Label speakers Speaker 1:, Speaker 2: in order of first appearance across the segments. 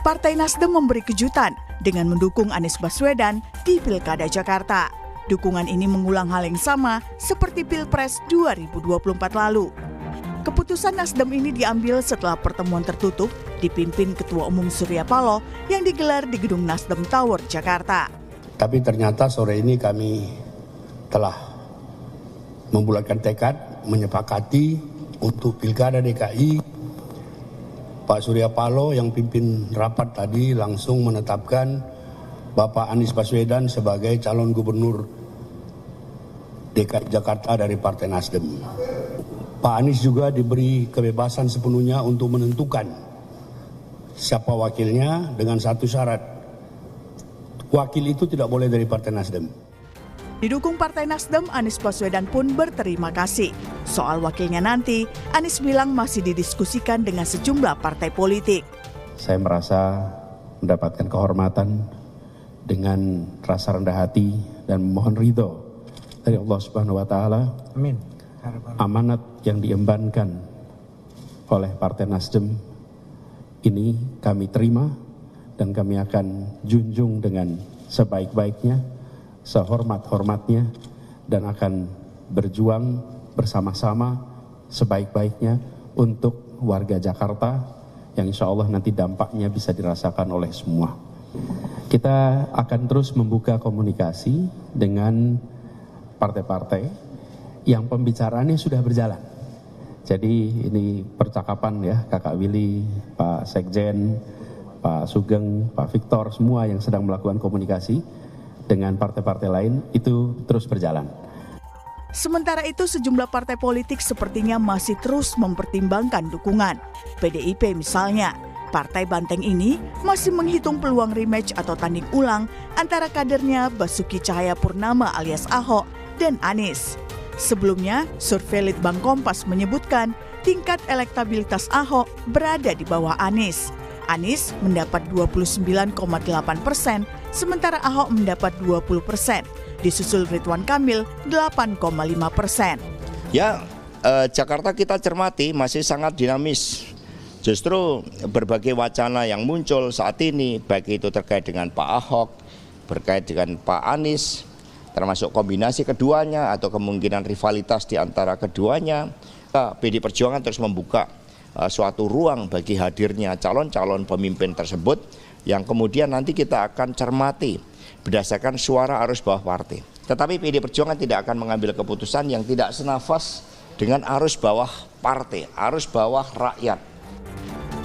Speaker 1: Partai Nasdem memberi kejutan dengan mendukung Anies Baswedan di Pilkada Jakarta. Dukungan ini mengulang hal yang sama seperti Pilpres 2024 lalu. Keputusan Nasdem ini diambil setelah pertemuan tertutup dipimpin Ketua Umum Surya Paloh yang digelar di Gedung Nasdem Tower, Jakarta.
Speaker 2: Tapi ternyata sore ini kami telah membulatkan tekad, menyepakati untuk Pilkada DKI. Pak Surya Paloh yang pimpin rapat tadi langsung menetapkan Bapak Anies Baswedan sebagai calon gubernur DKI Jakarta dari Partai Nasdem. Pak Anies juga diberi kebebasan sepenuhnya untuk menentukan siapa wakilnya dengan satu syarat. Wakil itu tidak boleh dari Partai Nasdem.
Speaker 1: Didukung Partai Nasdem, Anies Baswedan pun berterima kasih. Soal wakilnya nanti, Anies bilang masih didiskusikan dengan sejumlah partai politik.
Speaker 3: Saya merasa mendapatkan kehormatan dengan rasa rendah hati dan mohon ridho dari Allah Subhanahu wa Ta'ala.
Speaker 4: Amin.
Speaker 3: Amanat yang diembankan oleh Partai Nasdem ini kami terima dan kami akan junjung dengan sebaik-baiknya, sehormat-hormatnya, dan akan berjuang bersama-sama sebaik-baiknya untuk warga Jakarta yang insya Allah nanti dampaknya bisa dirasakan oleh semua. Kita akan terus membuka komunikasi dengan partai-partai yang pembicaraannya sudah berjalan. Jadi ini percakapan ya, Kakak Willy, Pak Sekjen, Pak Sugeng, Pak Victor, semua yang sedang melakukan komunikasi dengan partai-partai lain itu terus berjalan.
Speaker 1: Sementara itu sejumlah partai politik sepertinya masih terus mempertimbangkan dukungan. PDIP misalnya, Partai Banteng ini masih menghitung peluang rematch atau tanding ulang antara kadernya Basuki Cahayapurnama alias Ahok dan Anies. Sebelumnya, survei Litbang Kompas menyebutkan tingkat elektabilitas Ahok berada di bawah Anies. Anies mendapat 29,8%, sementara Ahok mendapat 20%, disusul Ridwan Kamil 8,5%.
Speaker 5: Ya, Jakarta kita cermati masih sangat dinamis. Justru berbagai wacana yang muncul saat ini, baik itu terkait dengan Pak Ahok, berkait dengan Pak Anies, termasuk kombinasi keduanya atau kemungkinan rivalitas di antara keduanya, PD Perjuangan terus membuka suatu ruang bagi hadirnya calon-calon pemimpin tersebut yang kemudian nanti kita akan cermati berdasarkan suara arus bawah partai. Tetapi PD Perjuangan tidak akan mengambil keputusan yang tidak senafas dengan arus bawah partai, arus bawah rakyat.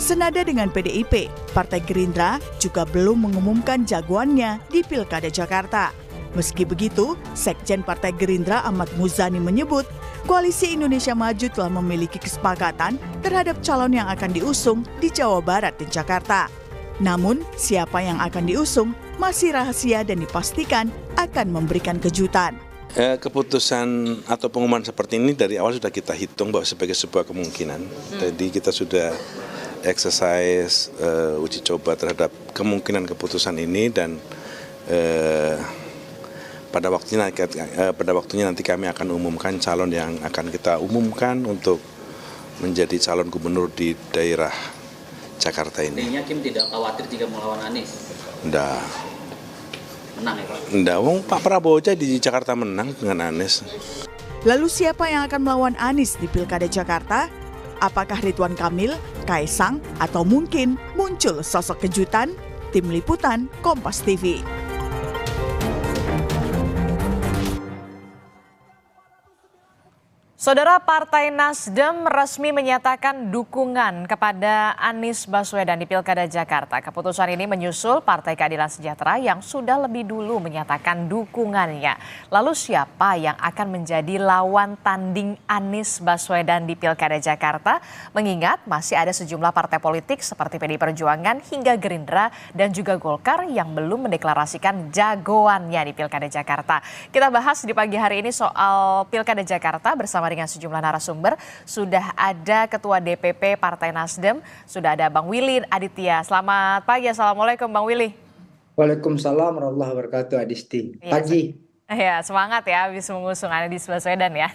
Speaker 1: Senada dengan PDIP, Partai Gerindra juga belum mengumumkan jagoannya di Pilkada Jakarta. Meski begitu, Sekjen Partai Gerindra Ahmad Muzani menyebut Koalisi Indonesia Maju telah memiliki kesepakatan terhadap calon yang akan diusung di Jawa Barat dan Jakarta. Namun, siapa yang akan diusung masih rahasia dan dipastikan akan memberikan kejutan.
Speaker 4: Keputusan atau pengumuman seperti ini dari awal sudah kita hitung bahwa sebagai sebuah kemungkinan. Jadi kita sudah exercise uji coba terhadap kemungkinan keputusan ini dan pada waktunya nanti kami akan umumkan calon yang akan kita umumkan untuk menjadi calon gubernur di daerah Jakarta ini.
Speaker 6: Artinya Kim tidak khawatir jika melawan Anies?
Speaker 4: Enggak.
Speaker 6: Menang ya Pak?
Speaker 4: Enggak, Pak Prabowo aja di Jakarta menang dengan Anies.
Speaker 1: Lalu siapa yang akan melawan Anies di Pilkada Jakarta? Apakah Ridwan Kamil, Kaisang, atau mungkin muncul sosok kejutan? Tim Liputan, Kompas TV.
Speaker 7: Saudara, Partai Nasdem resmi menyatakan dukungan kepada Anies Baswedan di Pilkada Jakarta. Keputusan ini menyusul Partai Keadilan Sejahtera yang sudah lebih dulu menyatakan dukungannya. Lalu siapa yang akan menjadi lawan tanding Anies Baswedan di Pilkada Jakarta? Mengingat masih ada sejumlah partai politik seperti PDI Perjuangan hingga Gerindra dan juga Golkar yang belum mendeklarasikan jagoannya di Pilkada Jakarta. Kita bahas di pagi hari ini soal Pilkada Jakarta bersama dengan sejumlah narasumber. Sudah ada Ketua DPP Partai Nasdem, sudah ada Bang Willy Aditya. Selamat pagi, Assalamualaikum Bang Willy.
Speaker 8: Waalaikumsalam warahmatullahi wabarakatuh, Adisti. Pagi.
Speaker 7: Ya, semangat ya habis mengusung Anies Baswedan ya.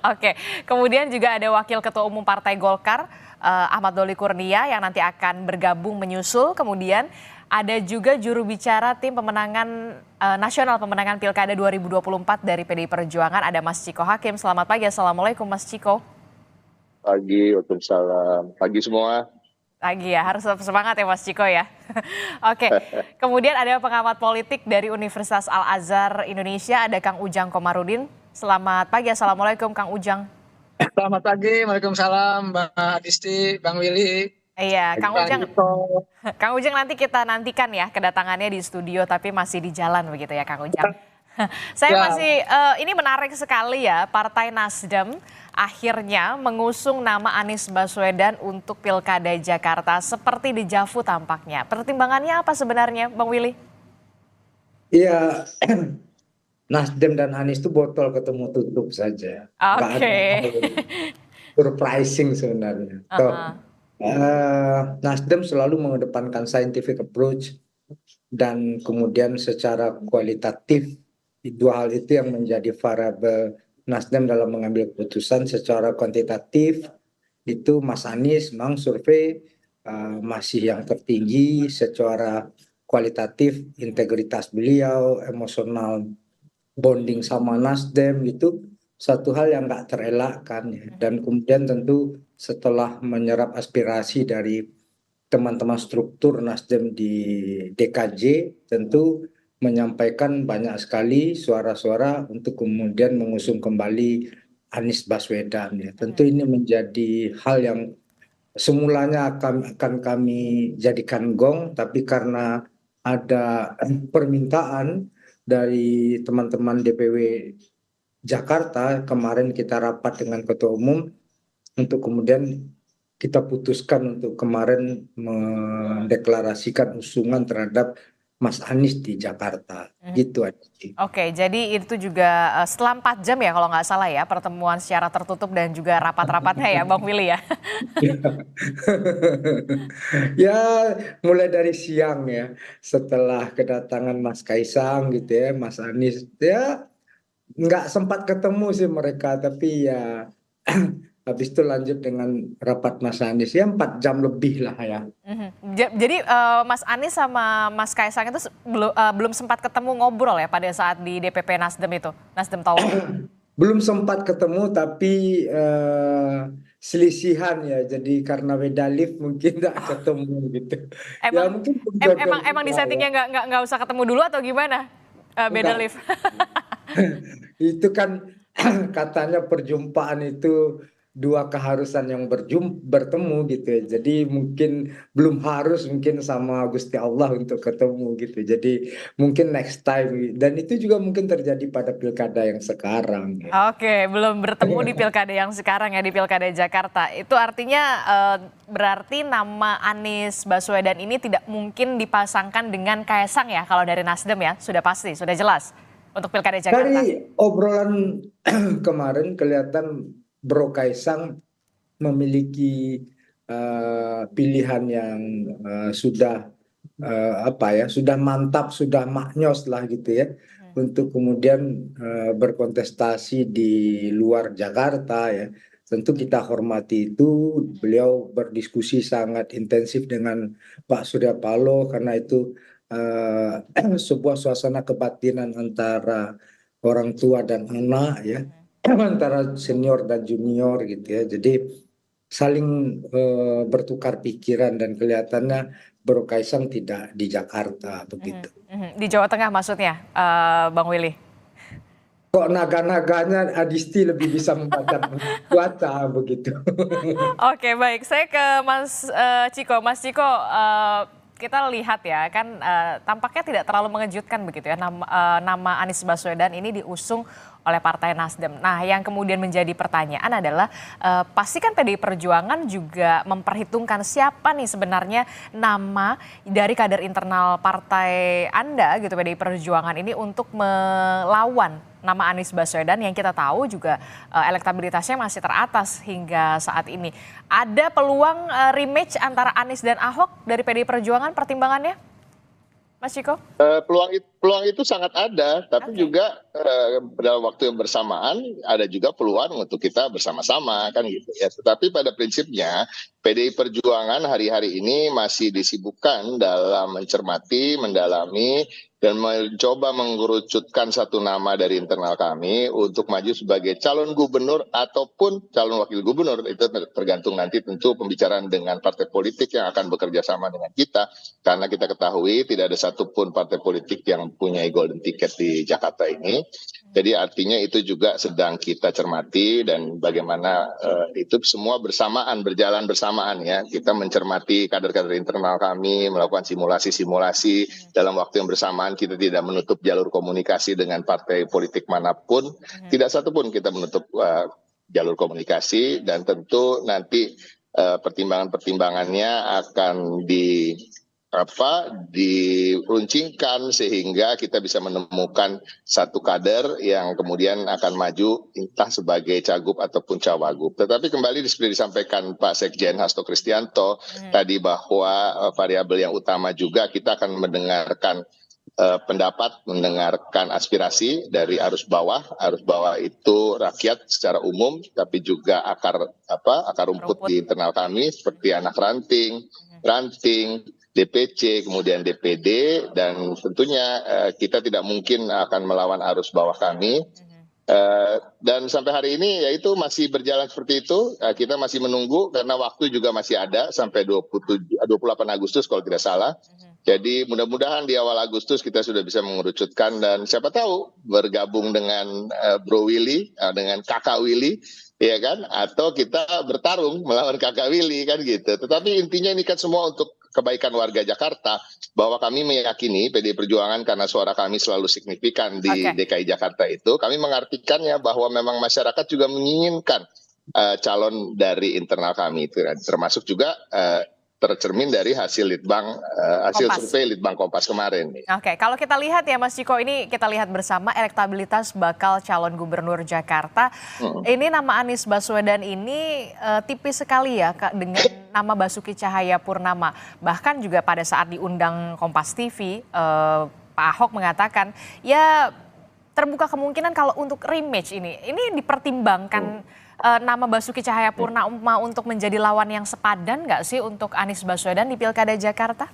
Speaker 7: Oke, kemudian juga ada Wakil Ketua Umum Partai Golkar, Ahmad Doli Kurnia yang nanti akan bergabung menyusul. Kemudian ada juga juru bicara tim pemenangan nasional pemenangan Pilkada 2024 dari PDI Perjuangan, ada Mas Ciko Hakim. Selamat pagi, Assalamualaikum Mas Ciko.
Speaker 9: Pagi, waalaikumsalam. Pagi semua.
Speaker 7: Pagi ya, harus semangat ya Mas Ciko ya. Oke, kemudian ada pengamat politik dari Universitas Al-Azhar Indonesia, ada Kang Ujang Komarudin. Selamat pagi, Assalamualaikum Kang Ujang.
Speaker 10: Selamat pagi, waalaikumsalam Mbak Adisti, Bang Willy.
Speaker 7: Iya, Kang Ujang nanti kita nantikan ya kedatangannya di studio, tapi masih di jalan begitu ya Kang Ujang. Ini menarik sekali ya, Partai Nasdem akhirnya mengusung nama Anies Baswedan untuk Pilkada Jakarta, seperti dejavu tampaknya. Pertimbangannya apa sebenarnya, Bang Willy?
Speaker 8: Iya, Nasdem dan Anies itu botol ketemu tutup saja.
Speaker 7: Oke.
Speaker 8: Surprising sebenarnya. Nasdem selalu mengedepankan scientific approach dan kemudian secara kualitatif. Dua hal itu yang menjadi variabel Nasdem dalam mengambil keputusan. Secara kuantitatif itu Mas Anies memang survei masih yang tertinggi. Secara kualitatif integritas beliau, emosional bonding sama Nasdem itu satu hal yang nggak terelakkan ya. Dan kemudian tentu setelah menyerap aspirasi dari teman-teman struktur Nasdem di DKJ, tentu menyampaikan banyak sekali suara-suara untuk kemudian mengusung kembali Anies Baswedan ya. Tentu ini menjadi hal yang semulanya akan kami jadikan gong, tapi karena ada permintaan dari teman-teman DPW Jakarta, kemarin kita rapat dengan Ketua Umum untuk kemudian kita putuskan untuk kemarin mendeklarasikan usungan terhadap Mas Anies di Jakarta, gitu aja.
Speaker 7: Oke, jadi itu juga setelah 4 jam ya kalau nggak salah ya, pertemuan secara tertutup dan juga rapat-rapatnya ya Bang Willy ya.
Speaker 8: Ya, mulai dari siang ya, setelah kedatangan Mas Kaisang gitu ya, Mas Anies, ya nggak sempat ketemu sih mereka, tapi ya habis itu lanjut dengan rapat Mas Anies ya 4 jam lebih lah ya.
Speaker 7: Jadi Mas Anies sama Mas Kaisang itu belum sempat ketemu ngobrol ya pada saat di DPP Nasdem itu, Nasdem tahu?
Speaker 8: Belum sempat ketemu, tapi selisihan ya, jadi karena beda lift mungkin nggak ketemu gitu.
Speaker 7: Emang,
Speaker 8: Ya mungkin
Speaker 7: emang di settingnya nggak usah ketemu dulu atau gimana? Beda lift.
Speaker 8: Itu kan katanya perjumpaan itu dua keharusan yang bertemu gitu ya. Jadi mungkin belum harus mungkin sama Gusti Allah untuk ketemu gitu. Jadi mungkin next time, dan itu juga mungkin terjadi pada pilkada yang sekarang ya.
Speaker 7: Oke, belum bertemu di pilkada yang sekarang ya, di Pilkada Jakarta. Itu artinya berarti nama Anies Baswedan ini tidak mungkin dipasangkan dengan Kaisang ya kalau dari Nasdem ya, sudah pasti, sudah jelas untuk Pilkada Jakarta.
Speaker 8: Dari obrolan kemarin kelihatan Bro Kaisang memiliki pilihan yang sudah sudah mantap, sudah maknyos lah gitu ya, untuk kemudian berkontestasi di luar Jakarta ya. Tentu kita hormati itu, beliau berdiskusi sangat intensif dengan Pak Surya Paloh karena itu sebuah suasana kebatinan antara orang tua dan anak ya, antara senior dan junior gitu ya. Jadi saling bertukar pikiran dan kelihatannya Bro Kaisang tidak di Jakarta begitu.
Speaker 7: Di Jawa Tengah maksudnya, Bang Willy?
Speaker 8: Kok naga-naganya Adisti lebih bisa membaca cuaca begitu.
Speaker 7: Oke, baik, saya ke Mas Ciko. Mas Ciko, kita lihat ya kan tampaknya tidak terlalu mengejutkan begitu ya, nama Anies Baswedan ini diusung oleh Partai Nasdem. Nah, yang kemudian menjadi pertanyaan adalah pasti kan PDI Perjuangan juga memperhitungkan siapa nih sebenarnya nama dari kader internal partai Anda gitu, PDI Perjuangan ini, untuk melawan nama Anies Baswedan yang kita tahu juga elektabilitasnya masih teratas hingga saat ini. Ada peluang rematch antara Anies dan Ahok dari PDI Perjuangan pertimbangannya, Mas Ciko?
Speaker 9: Peluang itu peluang itu sangat ada, tapi juga dalam waktu yang bersamaan ada juga peluang untuk kita bersama-sama kan gitu ya. Tetapi pada prinsipnya PDI Perjuangan hari-hari ini masih disibukkan dalam mencermati, mendalami, dan mencoba mengerucutkan satu nama dari internal kami untuk maju sebagai calon gubernur ataupun calon wakil gubernur. Itu tergantung nanti tentu pembicaraan dengan partai politik yang akan bekerja sama dengan kita, karena kita ketahui tidak ada satupun partai politik yang punya golden ticket di Jakarta ini. Jadi artinya itu juga sedang kita cermati, dan bagaimana itu semua bersamaan, berjalan bersamaan ya. Kita mencermati kader-kader internal kami, melakukan simulasi-simulasi dalam waktu yang bersamaan. Kita tidak menutup jalur komunikasi dengan partai politik manapun, tidak satupun kita menutup jalur komunikasi, dan tentu nanti pertimbangan-pertimbangannya akan diruncingkan sehingga kita bisa menemukan satu kader yang kemudian akan maju entah sebagai cagup ataupun cawagup. Tetapi kembali seperti disampaikan Pak Sekjen Hasto Kristianto tadi, bahwa variabel yang utama juga kita akan mendengarkan pendapat, mendengarkan aspirasi dari arus bawah. Arus bawah itu rakyat secara umum, tapi juga akar rumput di internal kami seperti anak ranting, DPC, kemudian DPD, dan tentunya kita tidak mungkin akan melawan arus bawah kami. Dan sampai hari ini yaitu masih berjalan seperti itu. Kita masih menunggu karena waktu juga masih ada sampai 28 Agustus kalau tidak salah. Jadi mudah-mudahan di awal Agustus kita sudah bisa mengerucutkan, dan siapa tahu bergabung dengan Bro Willy, dengan Kakak Willy, ya kan? Atau kita bertarung melawan Kakak Willy kan gitu. Tetapi intinya ini kan semua untuk kebaikan warga Jakarta, bahwa kami meyakini PDI Perjuangan karena suara kami selalu signifikan di DKI Jakarta itu, kami mengartikannya bahwa memang masyarakat juga menginginkan calon dari internal kami, termasuk juga tercermin dari hasil survei Litbang Kompas kemarin.
Speaker 7: Oke, kalau kita lihat ya Mas Ciko, ini kita lihat bersama elektabilitas bakal calon gubernur Jakarta. Ini nama Anies Baswedan ini tipis sekali ya dengan nama Basuki Cahayapurnama. Bahkan juga pada saat diundang Kompas TV, Pak Ahok mengatakan ya terbuka kemungkinan kalau untuk rematch ini dipertimbangkan nama Basuki Cahayapurnama untuk menjadi lawan yang sepadan nggak sih untuk Anies Baswedan di Pilkada Jakarta?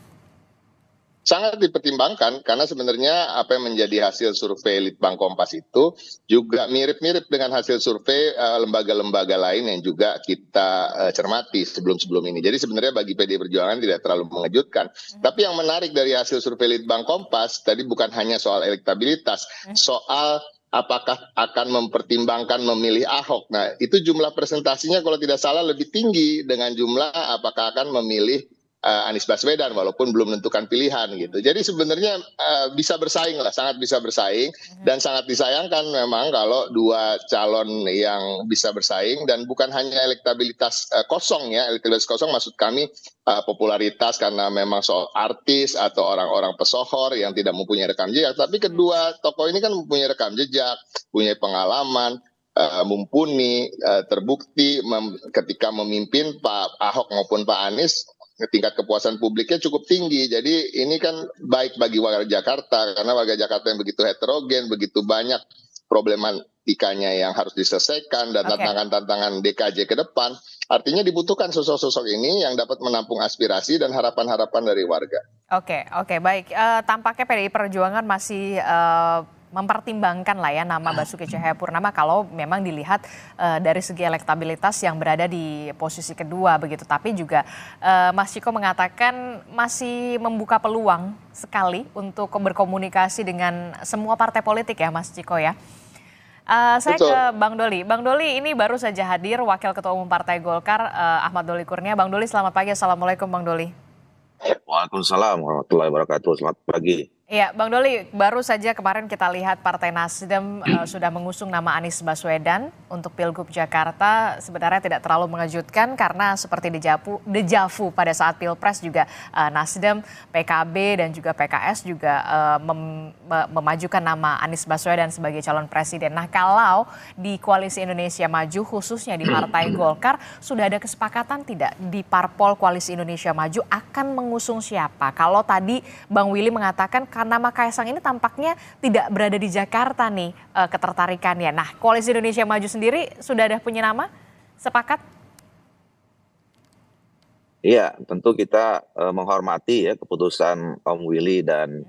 Speaker 9: Sangat dipertimbangkan, karena sebenarnya apa yang menjadi hasil survei Litbang Kompas itu juga mirip-mirip dengan hasil survei lembaga-lembaga lain yang juga kita cermati sebelum-sebelum ini. Jadi sebenarnya bagi PDI Perjuangan tidak terlalu mengejutkan. Tapi yang menarik dari hasil survei Litbang Kompas tadi bukan hanya soal elektabilitas, soal apakah akan mempertimbangkan memilih Ahok. Nah, itu jumlah presentasinya kalau tidak salah lebih tinggi dengan jumlah apakah akan memilih Anies Baswedan, walaupun belum menentukan pilihan gitu. Jadi sebenarnya bisa bersaing lah, sangat bisa bersaing, dan sangat disayangkan memang kalau dua calon yang bisa bersaing, dan bukan hanya elektabilitas kosong ya, elektabilitas kosong maksud kami popularitas karena memang soal artis atau orang-orang pesohor yang tidak mempunyai rekam jejak, tapi kedua tokoh ini kan mempunyai rekam jejak, punya pengalaman, mumpuni, terbukti ketika memimpin Pak Ahok maupun Pak Anies, tingkat kepuasan publiknya cukup tinggi. Jadi ini kan baik bagi warga Jakarta, karena warga Jakarta yang begitu heterogen, begitu banyak problematikanya yang harus diselesaikan, dan tantangan-tantangan DKJ ke depan. Artinya dibutuhkan sosok-sosok ini yang dapat menampung aspirasi dan harapan-harapan dari warga.
Speaker 7: Oke, baik. Tampaknya PDI Perjuangan masih mempertimbangkan lah ya nama Basuki Cahayapurnama kalau memang dilihat dari segi elektabilitas yang berada di posisi kedua begitu. Tapi juga Mas Ciko mengatakan masih membuka peluang sekali untuk berkomunikasi dengan semua partai politik ya Mas Ciko ya. Saya ke Bang Doli. Bang Doli ini baru saja hadir Wakil Ketua Umum Partai Golkar Ahmad Doli Kurnia. Bang Doli selamat pagi. Assalamualaikum Bang Doli.
Speaker 11: Waalaikumsalam warahmatullahi wabarakatuh. Selamat pagi.
Speaker 7: Iya, Bang Doli, baru saja kemarin kita lihat Partai Nasdem sudah mengusung nama Anies Baswedan untuk Pilgub Jakarta. Sebenarnya tidak terlalu mengejutkan karena seperti dejavu pada saat Pilpres juga Nasdem, PKB dan juga PKS juga memajukan nama Anies Baswedan sebagai calon presiden. Nah, kalau di Koalisi Indonesia Maju khususnya di Partai Golkar sudah ada kesepakatan tidak di Parpol Koalisi Indonesia Maju akan mengusung siapa? Kalau tadi Bang Willy mengatakan nama Kaisang ini tampaknya tidak berada di Jakarta nih ketertarikannya. Nah, Koalisi Indonesia Maju sendiri sudah ada punya nama? Sepakat?
Speaker 11: Iya, tentu kita menghormati ya keputusan Om Willy dan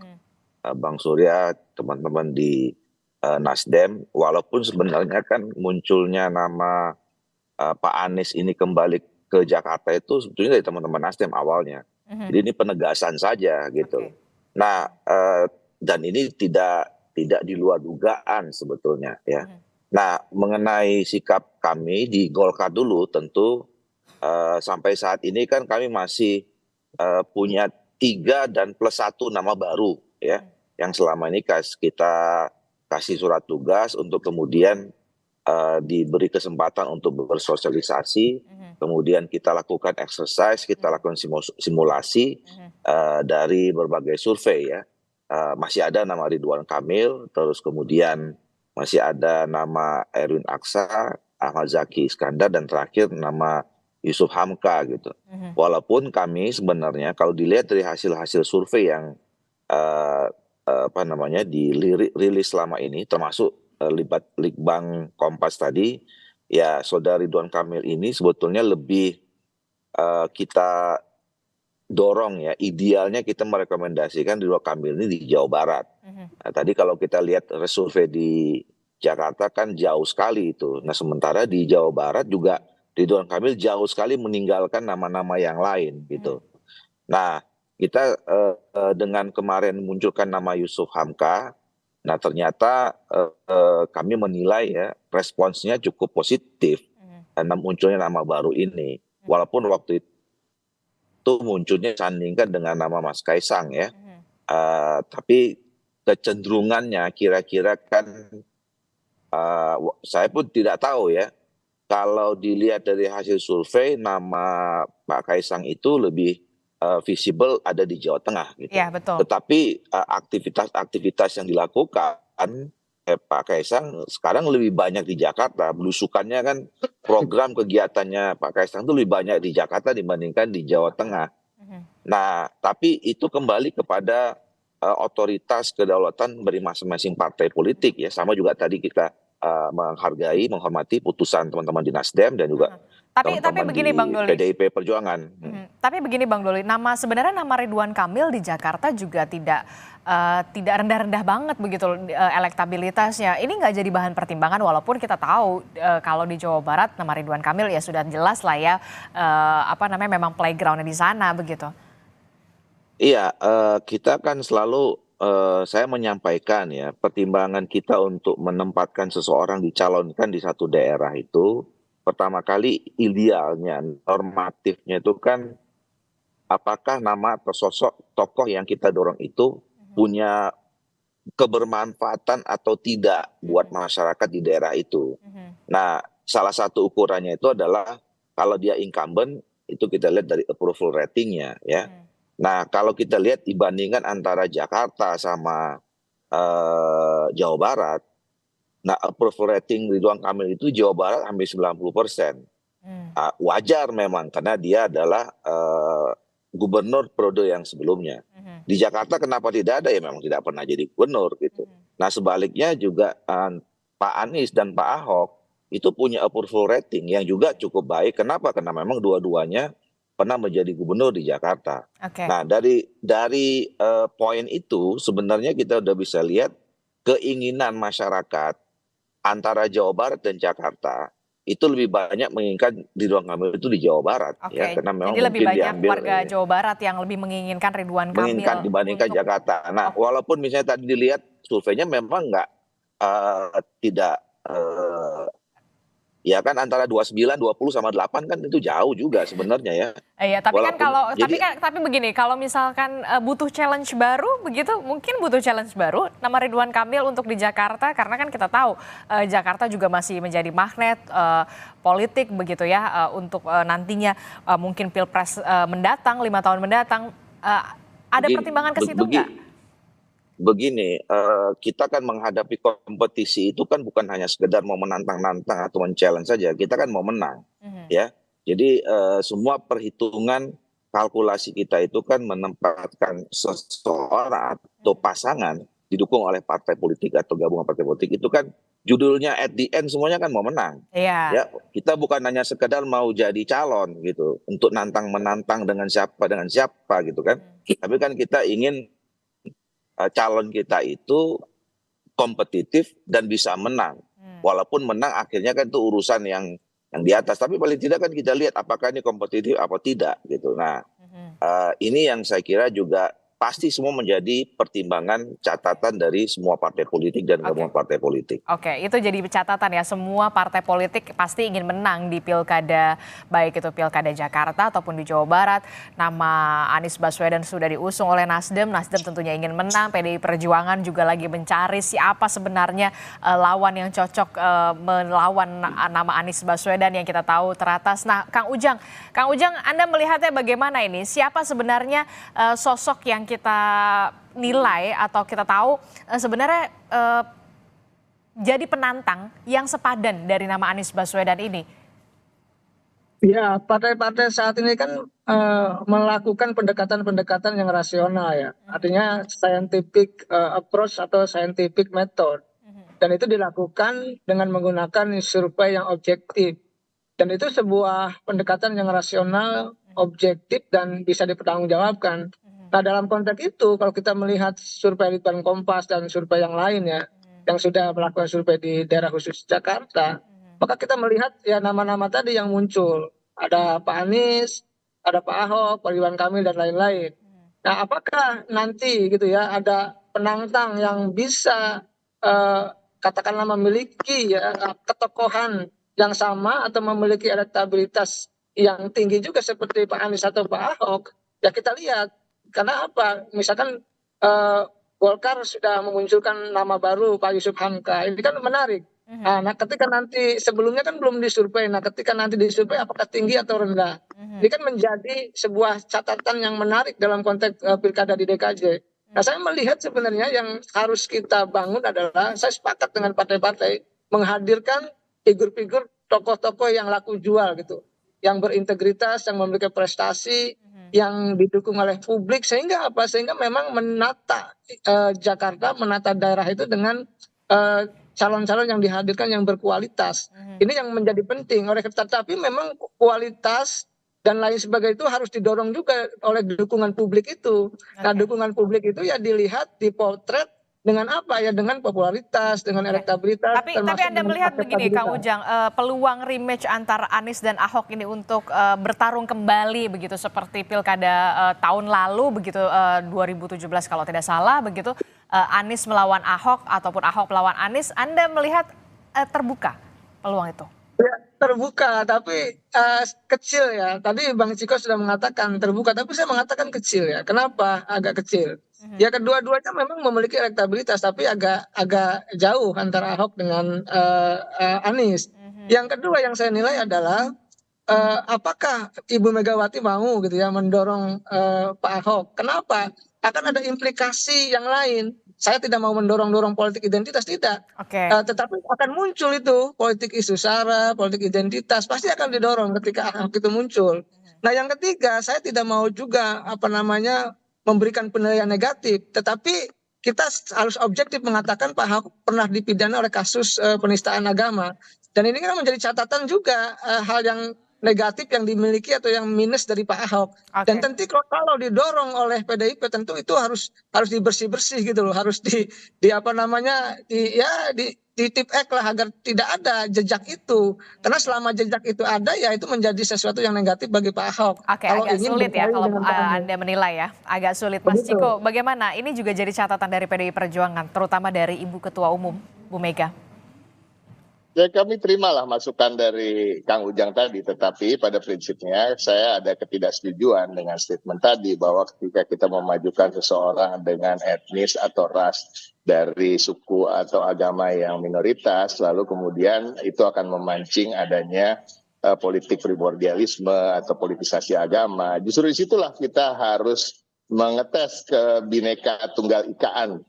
Speaker 11: Bang Surya, teman-teman di Nasdem, walaupun sebenarnya kan munculnya nama Pak Anies ini kembali ke Jakarta itu sebetulnya dari teman-teman Nasdem awalnya. Jadi ini penegasan saja gitu. Nah, dan ini tidak di luar dugaan sebetulnya ya. Nah, mengenai sikap kami di Golkar dulu, tentu sampai saat ini kan kami masih punya 3 dan plus 1 nama baru ya, yang selama ini kita kasih surat tugas untuk kemudian diberi kesempatan untuk bersosialisasi, kemudian kita lakukan exercise, kita lakukan simulasi dari berbagai survei ya. Masih ada nama Ridwan Kamil, terus kemudian masih ada nama Erwin Aksa, Ahmad Zaki Iskandar, dan terakhir nama Yusuf Hamka gitu. Walaupun kami sebenarnya kalau dilihat dari hasil-hasil survei yang dirilis selama ini, termasuk Litbang Kompas tadi, ya Saudara Ridwan Kamil ini sebetulnya lebih kita dorong ya, idealnya kita merekomendasikan Ridwan Kamil ini di Jawa Barat. Nah, tadi kalau kita lihat survei di Jakarta kan jauh sekali itu. Nah, sementara di Jawa Barat juga Ridwan Kamil jauh sekali meninggalkan nama-nama yang lain gitu. Nah, kita dengan kemarin munculkan nama Yusuf Hamka, nah ternyata kami menilai ya responsnya cukup positif karena munculnya nama baru ini. Walaupun waktu itu munculnya sandingkan dengan nama Mas Kaisang ya, tapi kecenderungannya kira-kira kan saya pun tidak tahu ya. Kalau dilihat dari hasil survei, nama Pak Kaisang itu lebih visible ada di Jawa Tengah gitu.
Speaker 7: Ya, betul.
Speaker 11: Tetapi aktivitas yang dilakukan Pak Kaisang sekarang lebih banyak di Jakarta. Belusukannya kan program kegiatannya Pak Kaisang itu lebih banyak di Jakarta dibandingkan di Jawa Tengah. Nah, tapi itu kembali kepada otoritas kedaulatan dari masing-masing partai politik ya. Sama juga tadi kita menghormati putusan teman-teman di Nasdem dan juga
Speaker 7: tapi begini Bang Doli,
Speaker 11: PDIP Perjuangan.
Speaker 7: Tapi begini Bang Doli, sebenarnya nama Ridwan Kamil di Jakarta juga tidak rendah-rendah banget begitu elektabilitasnya. Ini nggak jadi bahan pertimbangan walaupun kita tahu kalau di Jawa Barat nama Ridwan Kamil ya sudah jelas lah ya memang playgroundnya di sana begitu.
Speaker 11: Iya, kita kan selalu saya menyampaikan ya pertimbangan kita untuk menempatkan seseorang dicalonkan di satu daerah itu. Pertama kali idealnya, normatifnya itu kan apakah nama atau sosok tokoh yang kita dorong itu punya kebermanfaatan atau tidak buat masyarakat di daerah itu. Nah, salah satu ukurannya itu adalah kalau dia incumbent, itu kita lihat dari approval ratingnya ya. Nah, kalau kita lihat dibandingkan antara Jakarta sama Jawa Barat, nah approval rating Ridwan Kamil itu Jawa Barat hampir 90%. Wajar memang karena dia adalah gubernur periode yang sebelumnya. Di Jakarta kenapa tidak ada ya memang tidak pernah jadi gubernur gitu. Nah sebaliknya juga Pak Anies dan Pak Ahok itu punya approval rating yang juga cukup baik. Kenapa? Karena memang dua-duanya pernah menjadi gubernur di Jakarta. Nah dari poin itu sebenarnya kita udah bisa lihat keinginan masyarakat antara Jawa Barat dan Jakarta itu lebih banyak menginginkan Ridwan Kamil itu di Jawa Barat ya, karena memang
Speaker 7: jadi lebih banyak warga Jawa Barat yang lebih menginginkan Ridwan Kamil
Speaker 11: dibandingkan Jakarta. Nah, walaupun misalnya tadi dilihat surveinya memang tidak ya kan antara 29, 20 sama 8 kan itu jauh juga sebenarnya ya.
Speaker 7: Iya, tapi walaupun, tapi begini, kalau misalkan butuh challenge baru begitu, mungkin butuh challenge baru nama Ridwan Kamil untuk di Jakarta karena kan kita tahu Jakarta juga masih menjadi magnet politik begitu ya untuk nantinya mungkin Pilpres mendatang 5 tahun mendatang ada pertimbangan ke situ nggak?
Speaker 11: Begini, kita kan menghadapi kompetisi itu kan bukan hanya sekedar mau menantang-nantang atau men-challenge saja, kita kan mau menang, ya. Jadi semua perhitungan kalkulasi kita itu kan menempatkan seseorang atau pasangan didukung oleh partai politik atau gabungan partai politik itu kan judulnya at the end semuanya kan mau menang.
Speaker 7: Iya.
Speaker 11: Ya, kita bukan hanya sekedar mau jadi calon gitu untuk menantang dengan siapa gitu kan. Tapi kan kita ingin calon kita itu kompetitif dan bisa menang. Walaupun menang akhirnya kan itu urusan yang di atas, tapi paling tidak kan kita lihat apakah ini kompetitif apa tidak gitu. Nah, ini yang saya kira juga pasti semua menjadi pertimbangan catatan dari semua partai politik dan gabungan partai politik.
Speaker 7: Oke, itu jadi catatan ya, semua partai politik pasti ingin menang di pilkada, baik itu pilkada Jakarta ataupun di Jawa Barat. Nama Anies Baswedan sudah diusung oleh Nasdem tentunya ingin menang, PDI Perjuangan juga lagi mencari siapa sebenarnya lawan yang cocok melawan nama Anies Baswedan yang kita tahu teratas. Nah, Kang Ujang Anda melihatnya bagaimana ini? Siapa sebenarnya sosok yang kita nilai atau kita tahu sebenarnya jadi penantang yang sepadan dari nama Anies Baswedan ini?
Speaker 10: Ya, partai-partai saat ini kan melakukan pendekatan-pendekatan yang rasional ya. Artinya scientific approach atau scientific method. Dan itu dilakukan dengan menggunakan survei yang objektif. Dan itu sebuah pendekatan yang rasional, objektif, dan bisa dipertanggungjawabkan. Nah, dalam konteks itu, kalau kita melihat survei Litbang Kompas dan survei yang lain ya, yang sudah melakukan survei di daerah khusus Jakarta, maka kita melihat ya nama-nama tadi yang muncul. Ada Pak Anies, ada Pak Ahok, Pak Ridwan Kamil, dan lain-lain. Nah, apakah nanti gitu ya ada penantang yang bisa katakanlah memiliki ya ketokohan yang sama atau memiliki elektabilitas yang tinggi juga seperti Pak Anies atau Pak Ahok? Ya kita lihat. Karena apa? Misalkan Golkar sudah memunculkan nama baru Pak Yusuf Hamka, ini kan menarik. Nah, ketika nanti sebelumnya kan belum disurvei. Nah, ketika nanti disurvei apakah tinggi atau rendah? Ini kan menjadi sebuah catatan yang menarik dalam konteks pilkada di DKJ. Nah, saya melihat sebenarnya yang harus kita bangun adalah, saya sepakat dengan partai-partai menghadirkan figur-figur tokoh-tokoh yang laku jual gitu, yang berintegritas, yang memiliki prestasi, yang didukung oleh publik, sehingga apa? Sehingga memang menata Jakarta, menata daerah itu dengan calon-calon yang dihadirkan yang berkualitas. Ini yang menjadi penting. Tetapi memang kualitas dan lain sebagainya itu harus didorong juga oleh dukungan publik itu. Nah, dukungan publik itu ya dilihat, dipotret dengan apa ya, dengan popularitas, dengan elektabilitas.
Speaker 7: Tapi Anda melihat begini, Kang Ujang, peluang rematch antara Anies dan Ahok ini untuk bertarung kembali begitu seperti pilkada tahun lalu begitu 2017 kalau tidak salah begitu, Anies melawan Ahok ataupun Ahok melawan Anies, Anda melihat terbuka peluang itu?
Speaker 10: Ya, terbuka tapi kecil ya. Tadi Bang Ciko sudah mengatakan terbuka, tapi saya mengatakan kecil ya. Kenapa agak kecil? Ya, kedua-duanya memang memiliki elektabilitas, tapi agak jauh antara Ahok dengan Anies. Yang kedua yang saya nilai adalah apakah Ibu Megawati mau gitu ya mendorong Pak Ahok? Kenapa? Akan ada implikasi yang lain. Saya tidak mau mendorong politik identitas, tidak. Tetapi akan muncul itu politik isu sara, politik identitas, pasti akan didorong ketika Ahok itu muncul. Nah, yang ketiga, saya tidak mau juga memberikan penilaian negatif, tetapi kita harus objektif mengatakan Pak Ahok pernah dipidana oleh kasus penistaan agama, dan ini kan menjadi catatan juga hal yang negatif yang dimiliki atau yang minus dari Pak Ahok. Dan tentu kalau didorong oleh PDIP tentu itu harus dibersih-bersih gitu loh, harus di tip ek lah agar tidak ada jejak itu. Karena selama jejak itu ada ya itu menjadi sesuatu yang negatif bagi Pak Ahok.
Speaker 7: Agak sulit ya kalau Anda menilai ya, agak sulit. Mas Ciko, bagaimana? Ini juga jadi catatan dari PDI Perjuangan, terutama dari Ibu Ketua Umum, Bu Mega.
Speaker 9: Ya, kami terimalah masukan dari Kang Ujang tadi, tetapi pada prinsipnya saya ada ketidaksetujuan dengan statement tadi bahwa ketika kita memajukan seseorang dengan etnis atau ras dari suku atau agama yang minoritas, lalu kemudian itu akan memancing adanya politik primordialisme atau politisasi agama. Justru disitulah kita harus mengetes kebinekaan tunggal ikaan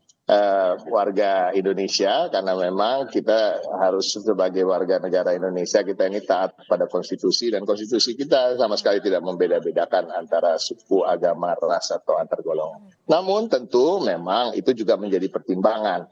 Speaker 9: warga Indonesia, karena memang kita harus sebagai warga negara Indonesia, kita ini taat pada konstitusi, dan konstitusi kita sama sekali tidak membeda-bedakan antara suku, agama, ras, atau antar golongan. Namun tentu memang itu juga menjadi pertimbangan.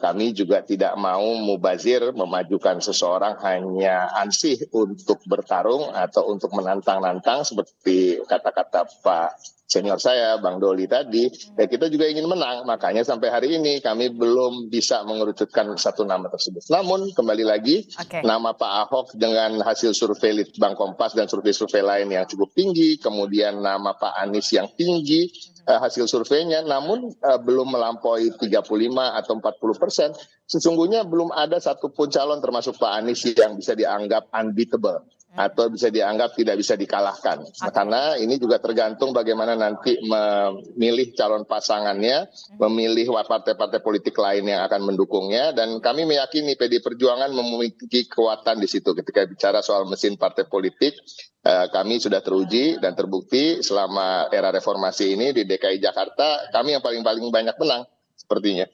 Speaker 9: Kami juga tidak mau mubazir memajukan seseorang hanya ansih untuk bertarung atau untuk menantang-nantang seperti kata-kata Pak senior saya, Bang Doli tadi, ya kita juga ingin menang. Makanya sampai hari ini kami belum bisa mengerucutkan satu nama tersebut. Namun kembali lagi, nama Pak Ahok dengan hasil survei Litbang Kompas dan survei-survei lain yang cukup tinggi, kemudian nama Pak Anies yang tinggi hasil surveinya, namun belum melampaui 35 atau 40%. Sesungguhnya belum ada satupun calon termasuk Pak Anies yang bisa dianggap unbeatable atau bisa dianggap tidak bisa dikalahkan. Karena ini juga tergantung bagaimana nanti memilih calon pasangannya, memilih partai-partai politik lain yang akan mendukungnya, dan kami meyakini PD Perjuangan memiliki kekuatan di situ. Ketika bicara soal mesin partai politik, kami sudah teruji dan terbukti selama era reformasi ini di DKI Jakarta, kami yang paling banyak menang sepertinya.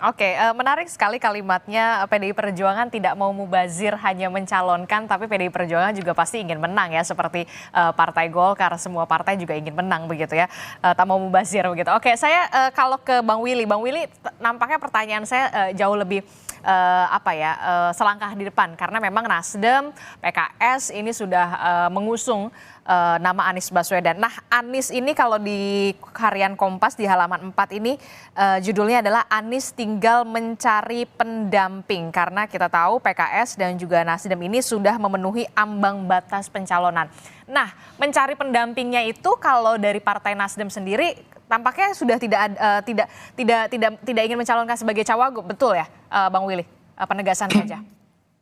Speaker 7: Oke, menarik sekali kalimatnya PDI Perjuangan tidak mau mubazir hanya mencalonkan, tapi PDI Perjuangan juga pasti ingin menang ya, seperti Partai Golkar, semua partai juga ingin menang begitu ya, tak mau mubazir begitu. Oke, saya kalau ke Bang Willy nampaknya pertanyaan saya jauh lebih selangkah di depan, karena memang Nasdem, PKS ini sudah mengusung nama Anies Baswedan. Nah, Anies ini kalau di harian Kompas di halaman 4 ini judulnya adalah Anies tinggal mencari pendamping, karena kita tahu PKS dan juga Nasdem ini sudah memenuhi ambang batas pencalonan. Nah, mencari pendampingnya itu kalau dari Partai Nasdem sendiri tampaknya sudah tidak ingin mencalonkan sebagai cawagup, betul ya, Bang Willy? Penegasan saja.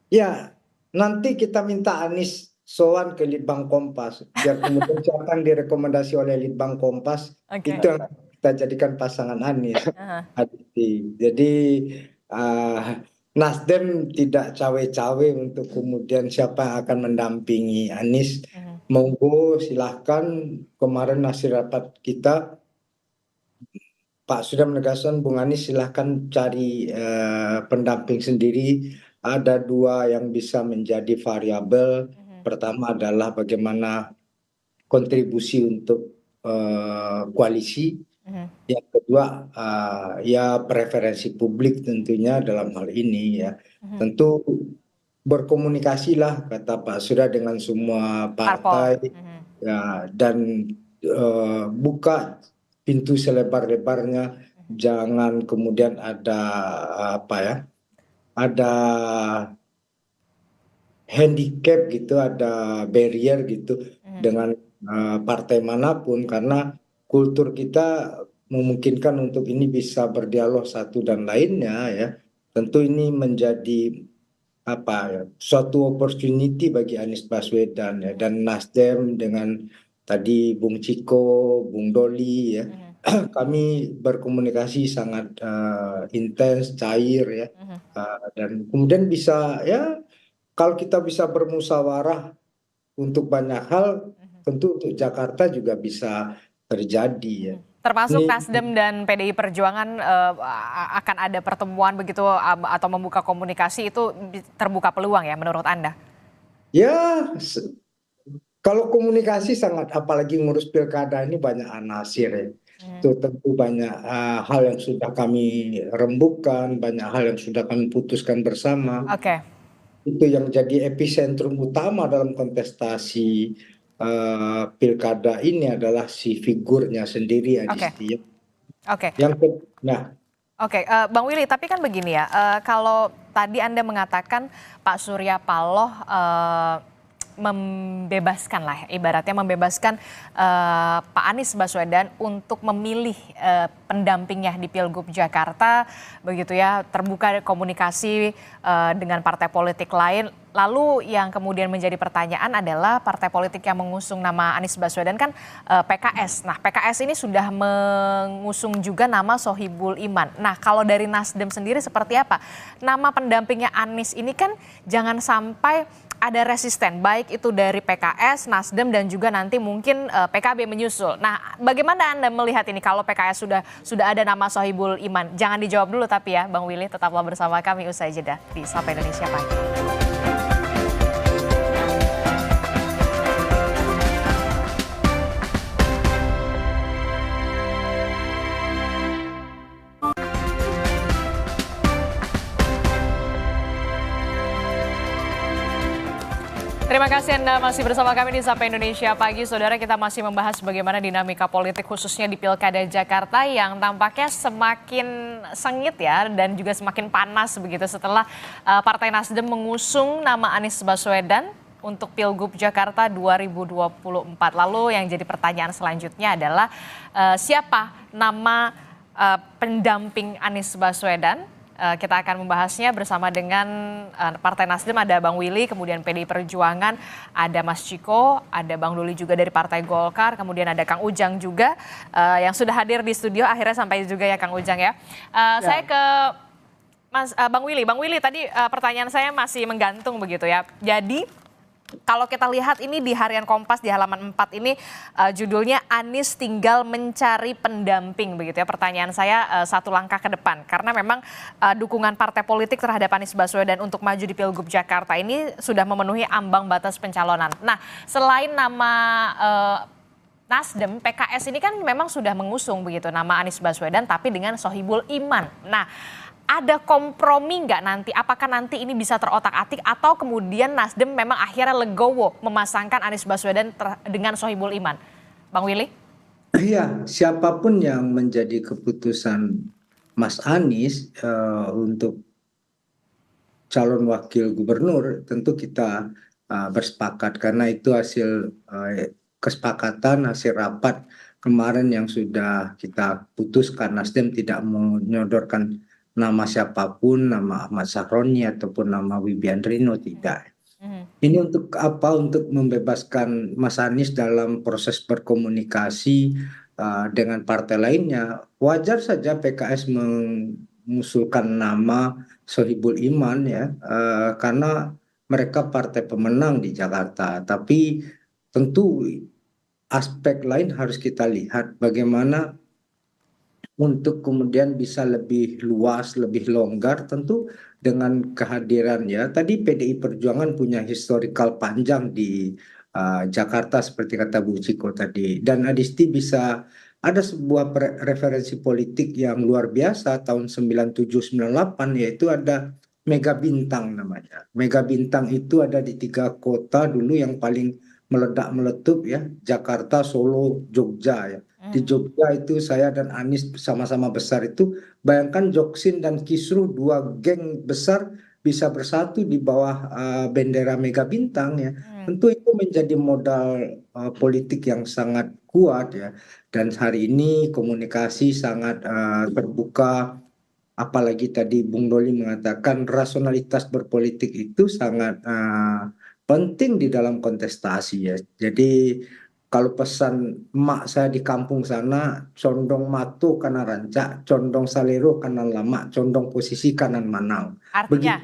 Speaker 8: Ya, nanti kita minta Anies sowan ke Litbang Kompas, biar kemudian siapa yang direkomendasi oleh Litbang Kompas, itu yang kita jadikan pasangan Anies. Jadi Nasdem tidak cawe-cawe untuk kemudian siapa yang akan mendampingi Anies. Monggo silahkan, kemarin hasil rapat kita Pak sudah menegaskan Bung Anies silahkan cari pendamping sendiri. Ada dua yang bisa menjadi variabel. Pertama adalah bagaimana kontribusi untuk koalisi. Yang kedua ya preferensi publik tentunya dalam hal ini ya. Tentu berkomunikasilah kata Pak Surya dengan semua partai ya, dan buka pintu selebar-lebarnya, jangan kemudian ada ada handicap gitu, ada barrier gitu dengan partai manapun, karena kultur kita memungkinkan untuk ini bisa berdialog satu dan lainnya ya. Tentu ini menjadi suatu opportunity bagi Anies Baswedan ya, dan Nasdem dengan tadi Bung Ciko, Bung Doli ya. Kami berkomunikasi sangat intens, cair ya. Dan kemudian bisa ya, kalau kita bisa bermusyawarah untuk banyak hal, tentu untuk Jakarta juga bisa terjadi ya.
Speaker 7: Termasuk Nasdem dan PDI Perjuangan akan ada pertemuan begitu atau membuka komunikasi, itu terbuka peluang ya menurut Anda?
Speaker 8: Ya, kalau komunikasi sangat, apalagi ngurus pilkada ini banyak anasir ya. Itu tentu banyak hal yang sudah kami rembukan, banyak hal yang sudah kami putuskan bersama. Itu yang jadi epicentrum utama dalam kontestasi pilkada ini adalah si figurnya sendiri Adisti.
Speaker 7: Bang Willy, tapi kan begini ya, kalau tadi Anda mengatakan Pak Surya Paloh membebaskan lah, ibaratnya membebaskan Pak Anies Baswedan untuk memilih pendampingnya di Pilgub Jakarta, begitu ya, terbuka komunikasi dengan partai politik lain. lalu yang kemudian menjadi pertanyaan adalah partai politik yang mengusung nama Anies Baswedan kan PKS. Nah, PKS ini sudah mengusung juga nama Sohibul Iman. Nah, kalau dari Nasdem sendiri seperti apa? Nama pendampingnya Anies ini kan jangan sampai ada resisten, baik itu dari PKS, Nasdem, dan juga nanti mungkin PKB menyusul. Nah, bagaimana Anda melihat ini kalau PKS sudah ada nama Sohibul Iman? Jangan dijawab dulu tapi ya, Bang Willy, tetaplah bersama kami usai jeda di Sapa Indonesia Pagi. Terima kasih Anda masih bersama kami di Sapa Indonesia Pagi. Saudara, kita masih membahas bagaimana dinamika politik khususnya di Pilkada Jakarta yang tampaknya semakin sengit ya dan juga semakin panas begitu setelah Partai Nasdem mengusung nama Anies Baswedan untuk Pilgub Jakarta 2024. Lalu yang jadi pertanyaan selanjutnya adalah siapa nama pendamping Anies Baswedan? Kita akan membahasnya bersama dengan Partai Nasdem, ada Bang Willy, kemudian PDI Perjuangan, ada Mas Ciko, ada Bang Duli juga dari Partai Golkar, kemudian ada Kang Ujang juga yang sudah hadir di studio, akhirnya sampai juga ya Kang Ujang ya. Saya ke Bang Willy. Bang Willy, tadi pertanyaan saya masih menggantung begitu ya. Jadi kalau kita lihat ini di Harian Kompas di halaman 4 ini judulnya Anies tinggal mencari pendamping begitu ya. Pertanyaan saya satu langkah ke depan karena memang dukungan partai politik terhadap Anies Baswedan untuk maju di Pilgub Jakarta ini sudah memenuhi ambang batas pencalonan. Nah, selain nama Nasdem, PKS ini kan memang sudah mengusung begitu nama Anies Baswedan tapi dengan Sohibul Iman. Nah, ada kompromi nggak nanti? Apakah nanti ini bisa terotak-atik atau kemudian Nasdem memang akhirnya legowo memasangkan Anies Baswedan dengan Sohibul Iman? Bang Willy?
Speaker 8: Iya, siapapun yang menjadi keputusan Mas Anies untuk calon wakil gubernur, tentu kita bersepakat karena itu hasil kesepakatan, hasil rapat kemarin yang sudah kita putuskan. Nasdem tidak menyodorkan nama siapapun, nama Ahmad Sahroni ataupun nama Wibian Rino, tidak. Ini untuk apa? Untuk membebaskan Mas Anies dalam proses berkomunikasi dengan partai lainnya. Wajar saja PKS mengusulkan nama Sohibul Iman ya, karena mereka partai pemenang di Jakarta. Tapi tentu aspek lain harus kita lihat bagaimana untuk kemudian bisa lebih luas, lebih longgar tentu dengan kehadiran ya. Tadi PDI Perjuangan punya historical panjang di Jakarta seperti kata Bu Ciko tadi. Dan Adisti bisa ada sebuah referensi politik yang luar biasa tahun 97-98 yaitu ada Mega Bintang namanya. Mega Bintang itu ada di 3 kota dulu yang paling meledak-meletup ya, Jakarta, Solo, Jogja ya. Di Jogja itu saya dan Anies sama-sama besar itu, bayangkan Joksin dan Kisru 2 geng besar bisa bersatu di bawah bendera Mega Bintang ya. Tentu itu menjadi modal politik yang sangat kuat ya. Dan hari ini komunikasi sangat terbuka, apalagi tadi Bung Doli mengatakan rasionalitas berpolitik itu sangat penting di dalam kontestasi ya. Jadi kalau pesan emak saya di kampung sana, condong matu kanan rancak, condong salero kanan lama, condong posisi kanan manang.
Speaker 7: Artinya?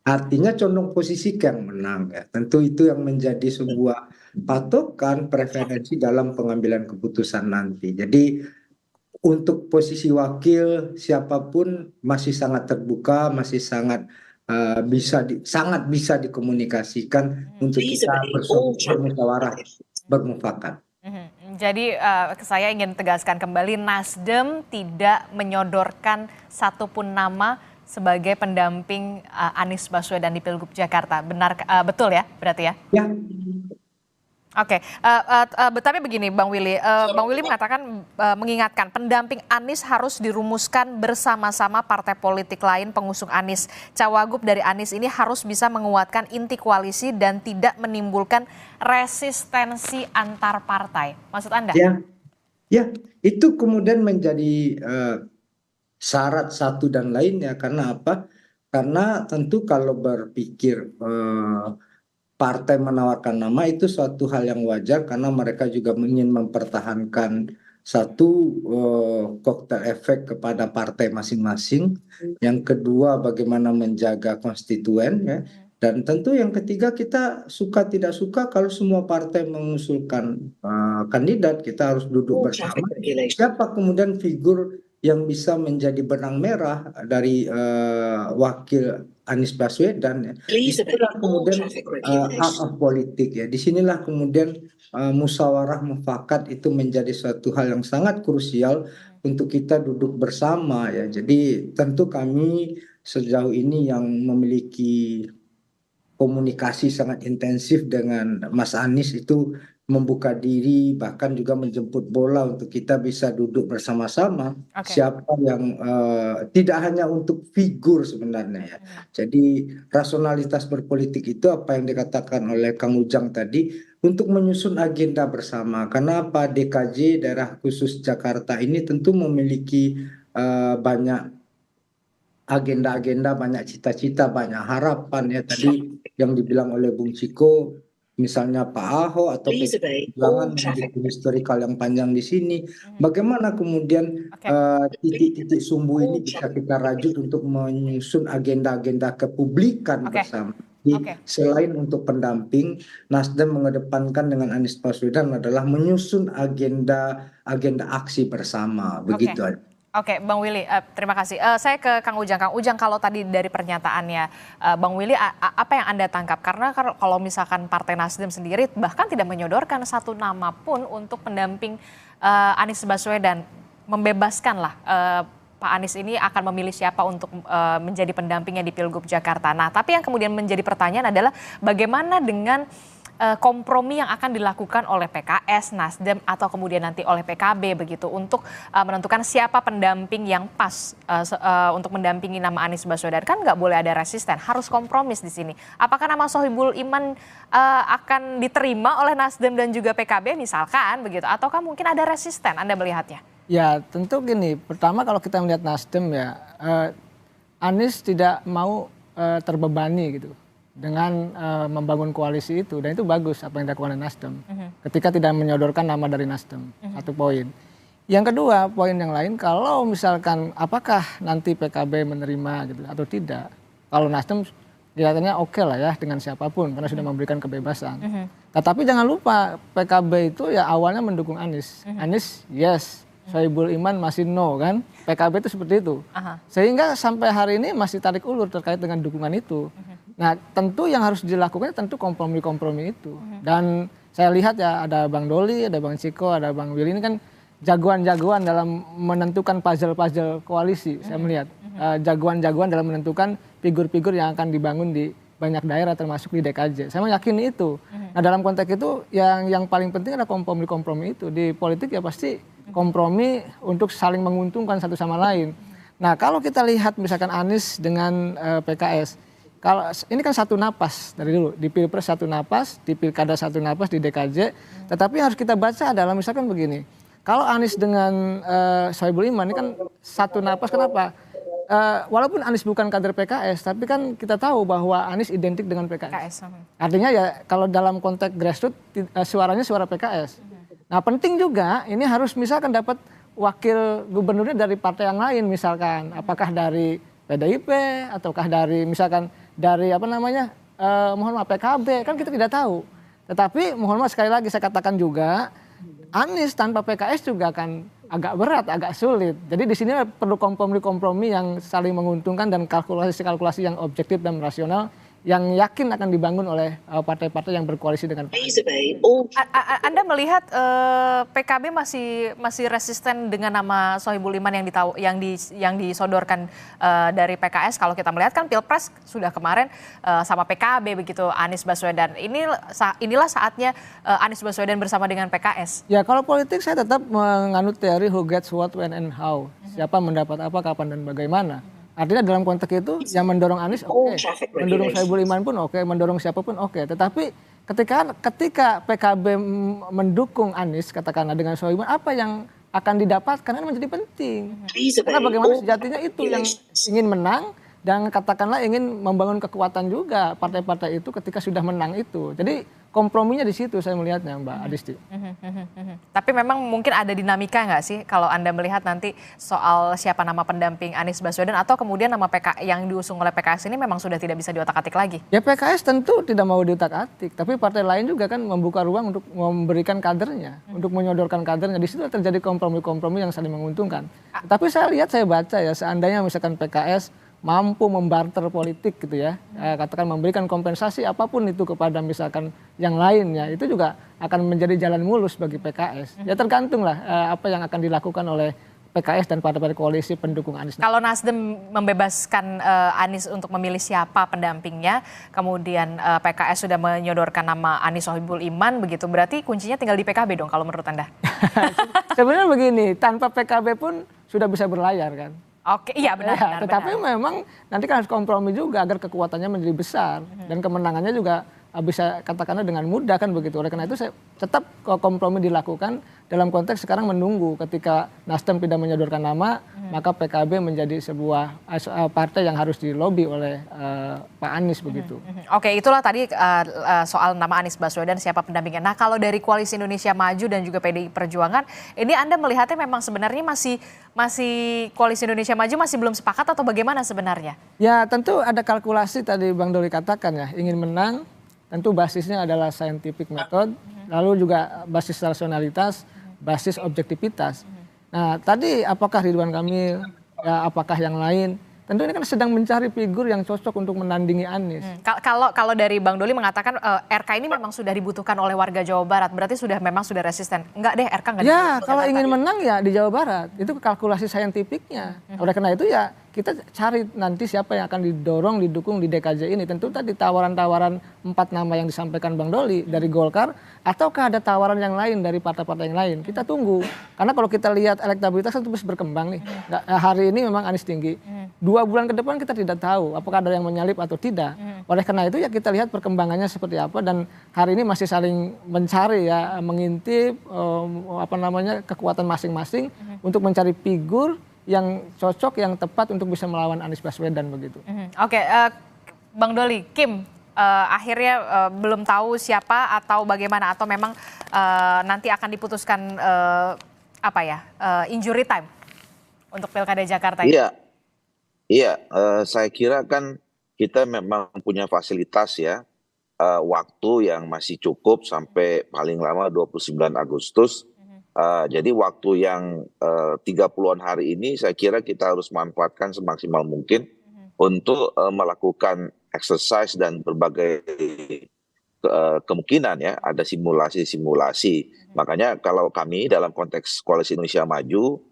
Speaker 8: Artinya condong posisi yang menang ya. Tentu itu yang menjadi sebuah patokan preferensi dalam pengambilan keputusan nanti. Jadi untuk posisi wakil siapapun masih sangat terbuka, masih sangat sangat bisa dikomunikasikan untuk kita bermusyawarah, bermufakat.
Speaker 7: Jadi saya ingin tegaskan kembali, Nasdem tidak menyodorkan satupun nama sebagai pendamping Anies Baswedan di Pilgub Jakarta. Benar, betul ya berarti ya?
Speaker 8: Ya.
Speaker 7: Oke, tapi begini Bang Willy, Bang Willy mengatakan, mengingatkan pendamping Anies harus dirumuskan bersama-sama partai politik lain pengusung Anies. Cawagup dari Anies ini harus bisa menguatkan inti koalisi dan tidak menimbulkan resistensi antar partai. Maksud Anda?
Speaker 8: Ya, itu kemudian menjadi syarat satu dan lainnya. Karena apa? Karena tentu kalau berpikir partai menawarkan nama itu suatu hal yang wajar karena mereka juga ingin mempertahankan satu koktel efek kepada partai masing-masing. Yang kedua bagaimana menjaga konstituen ya. Dan tentu yang ketiga kita suka tidak suka kalau semua partai mengusulkan kandidat kita harus duduk bersama. Siapa kemudian figur yang bisa menjadi benang merah dari wakil Anies Baswedan ya. Disinilah kemudian hak of politik ya. Disinilah kemudian musyawarah mufakat itu menjadi suatu hal yang sangat krusial untuk kita duduk bersama ya. Jadi tentu kami sejauh ini yang memiliki komunikasi sangat intensif dengan Mas Anies itu membuka diri bahkan juga menjemput bola untuk kita bisa duduk bersama-sama. Siapa yang tidak hanya untuk figur sebenarnya ya. Jadi rasionalitas berpolitik itu apa yang dikatakan oleh Kang Ujang tadi untuk menyusun agenda bersama. Karena apa, DKJ daerah khusus Jakarta ini tentu memiliki banyak agenda-agenda, banyak cita-cita, banyak harapan ya tadi yang dibilang oleh Bung Ciko, misalnya Pak Ahok atau Perjuangan memiliki historikal yang panjang di sini. Bagaimana kemudian titik-titik sumbu ini bisa kita rajut untuk menyusun agenda-agenda kepublikan bersama. Selain untuk pendamping, Nasdem mengedepankan dengan Anies Baswedan adalah menyusun agenda aksi bersama. Begitu aja.
Speaker 7: Oke, Bang Willy, terima kasih. Saya ke Kang Ujang. Kang Ujang, kalau tadi dari pernyataannya Bang Willy, apa yang Anda tangkap? Karena kalau misalkan Partai Nasdem sendiri bahkan tidak menyodorkan satu nama pun untuk pendamping Anies Baswedan, membebaskanlah Pak Anies ini akan memilih siapa untuk menjadi pendampingnya di Pilgub Jakarta. Nah, tapi yang kemudian menjadi pertanyaan adalah bagaimana dengan kompromi yang akan dilakukan oleh PKS, Nasdem, atau kemudian nanti oleh PKB begitu untuk menentukan siapa pendamping yang pas untuk mendampingi nama Anies Baswedan. Kan nggak boleh ada resisten, harus kompromis di sini. Apakah nama Sohibul Iman akan diterima oleh Nasdem dan juga PKB misalkan begitu, ataukah mungkin ada resisten? Anda melihatnya?
Speaker 10: Ya tentu gini, pertama kalau kita melihat Nasdem ya, Anies tidak mau terbebani gitu dengan membangun koalisi itu, dan itu bagus apa yang dilakukan oleh Nasdem ketika tidak menyodorkan nama dari Nasdem. Satu poin. Yang kedua, poin yang lain, kalau misalkan apakah nanti PKB menerima gitu atau tidak, kalau Nasdem kelihatannya oke lah ya dengan siapapun karena sudah memberikan kebebasan. Tetapi jangan lupa PKB itu ya awalnya mendukung Anies. Anies yes, Sohibul Iman masih no kan, PKB itu seperti itu. Sehingga sampai hari ini masih tarik ulur terkait dengan dukungan itu. Nah tentu yang harus dilakukan tentu kompromi-kompromi itu. Dan saya lihat ya ada Bang Doli, ada Bang Ciko, ada Bang Willy, ini kan jagoan-jagoan dalam menentukan puzzle-puzzle koalisi. Saya melihat jagoan-jagoan dalam menentukan figur-figur yang akan dibangun di banyak daerah termasuk di DKJ. Saya meyakini itu. Nah dalam konteks itu yang paling penting adalah kompromi-kompromi itu. Di politik ya pasti kompromi untuk saling menguntungkan satu sama lain. Nah kalau kita lihat misalkan Anies dengan PKS, kalau ini kan satu napas dari dulu, di Pilpres satu napas, di Pilkada satu napas, di DKJ. Tetapi yang harus kita baca adalah misalkan begini, kalau Anies dengan Sohibul Iman ini kan satu napas, kenapa? Walaupun Anies bukan kader PKS, tapi kan kita tahu bahwa Anies identik dengan PKS. Artinya ya kalau dalam konteks grassroots suaranya suara PKS. Nah penting juga ini harus misalkan dapat wakil gubernurnya dari partai yang lain misalkan, apakah dari PDIP ataukah dari misalkan dari mohon maaf PKB, kan kita tidak tahu. Tetapi mohon maaf sekali lagi saya katakan juga Anies tanpa PKS juga akan agak berat, agak sulit. Jadi di sini perlu kompromi-kompromi yang saling menguntungkan dan kalkulasi-kalkulasi yang objektif dan rasional yang yakin akan dibangun oleh partai-partai yang berkoalisi dengan
Speaker 7: Anda melihat PKB masih resisten dengan nama Sohibul Iman yang disodorkan dari PKS. Kalau kita melihat kan Pilpres sudah kemarin sama PKB begitu, Anies Baswedan. Inilah saatnya Anies Baswedan bersama dengan PKS.
Speaker 10: Ya kalau politik saya tetap menganut teori who gets what, when and how. Siapa mendapat apa, kapan dan bagaimana. Artinya dalam konteks itu yang mendorong Anies oke, mendorong Sohibul Iman pun oke, mendorong siapapun oke. Tetapi ketika PKB mendukung Anies katakanlah dengan Sohibul Iman, apa yang akan didapatkan kan menjadi penting. Karena bagaimana sejatinya itu yang ingin menang dan katakanlah ingin membangun kekuatan juga partai-partai itu ketika sudah menang itu. Jadi komprominya di situ saya melihatnya, Mbak Adisti.
Speaker 7: Tapi memang mungkin ada dinamika nggak sih kalau Anda melihat nanti soal siapa nama pendamping Anies Baswedan atau kemudian nama yang diusung oleh PKS ini memang sudah tidak bisa diotak-atik lagi?
Speaker 10: Ya PKS tentu tidak mau diotak-atik, tapi partai lain juga kan membuka ruang untuk memberikan kadernya, untuk menyodorkan kadernya. Di situ terjadi kompromi-kompromi yang saling menguntungkan. Tapi saya lihat, saya baca ya, seandainya misalkan PKS mampu membarter politik gitu ya, katakan memberikan kompensasi apapun itu kepada misalkan yang lainnya, itu juga akan menjadi jalan mulus bagi PKS. Ya tergantung lah apa yang akan dilakukan oleh PKS dan partai-partai koalisi pendukung Anies.
Speaker 7: Kalau Nasdem membebaskan Anies untuk memilih siapa pendampingnya, kemudian PKS sudah menyodorkan nama Anies Sohibul Iman, begitu berarti kuncinya tinggal di PKB dong kalau menurut Anda?
Speaker 10: Sebenarnya begini, tanpa PKB pun sudah bisa berlayar kan.
Speaker 7: Oke, iya benar.
Speaker 10: Ya, tetapi memang nanti kan harus kompromi juga agar kekuatannya menjadi besar dan kemenangannya juga bisa katakanlah dengan mudah kan begitu. Oleh karena itu saya tetap kompromi dilakukan dalam konteks sekarang menunggu ketika Nasdem tidak menyodorkan nama, maka PKB menjadi sebuah partai yang harus dilobi oleh Pak Anies begitu.
Speaker 7: Oke, itulah tadi soal nama Anies Baswedan siapa pendampingnya. Nah, kalau dari Koalisi Indonesia Maju dan juga PDI Perjuangan, ini Anda melihatnya memang sebenarnya masih Koalisi Indonesia Maju masih belum sepakat atau bagaimana sebenarnya?
Speaker 10: Ya, tentu ada kalkulasi tadi Bang Doli katakan ya, ingin menang. Tentu basisnya adalah scientific method, lalu juga basis rasionalitas, basis objektivitas. Nah tadi apakah Ridwan Kamil, ya, apakah yang lain, tentu ini kan sedang mencari figur yang cocok untuk menandingi Anies.
Speaker 7: Kalau dari Bang Doli mengatakan RK ini memang sudah dibutuhkan oleh warga Jawa Barat, berarti memang sudah resisten. Enggak deh, RK enggak.
Speaker 10: Ya kalau ingin menang ya di Jawa Barat, itu kalkulasi saintifiknya. Oleh karena itu ya kita cari nanti siapa yang akan didorong, didukung di DKJ ini. Tentu tadi tawaran-tawaran 4 nama yang disampaikan Bang Doli dari Golkar, ataukah ada tawaran yang lain dari partai-partai yang lain. Kita tunggu. Karena kalau kita lihat elektabilitas itu terus berkembang nih. Hari ini memang Anies tinggi. 2 bulan ke depan kita tidak tahu apakah ada yang menyalip atau tidak. Oleh karena itu ya kita lihat perkembangannya seperti apa, dan hari ini masih saling mencari ya, mengintip kekuatan masing-masing untuk mencari figur yang cocok, yang tepat untuk bisa melawan Anies Baswedan begitu.
Speaker 7: Oke, Bang Doli, Kim akhirnya belum tahu siapa atau bagaimana, atau memang nanti akan diputuskan injury time untuk Pilkada Jakarta ini?
Speaker 11: Iya, saya kira kan kita memang punya fasilitas ya, waktu yang masih cukup sampai paling lama 29 Agustus. Jadi waktu yang 30-an hari ini saya kira kita harus manfaatkan semaksimal mungkin untuk melakukan exercise dan berbagai kemungkinan ya, ada simulasi-simulasi. Makanya kalau kami dalam konteks Koalisi Indonesia Maju,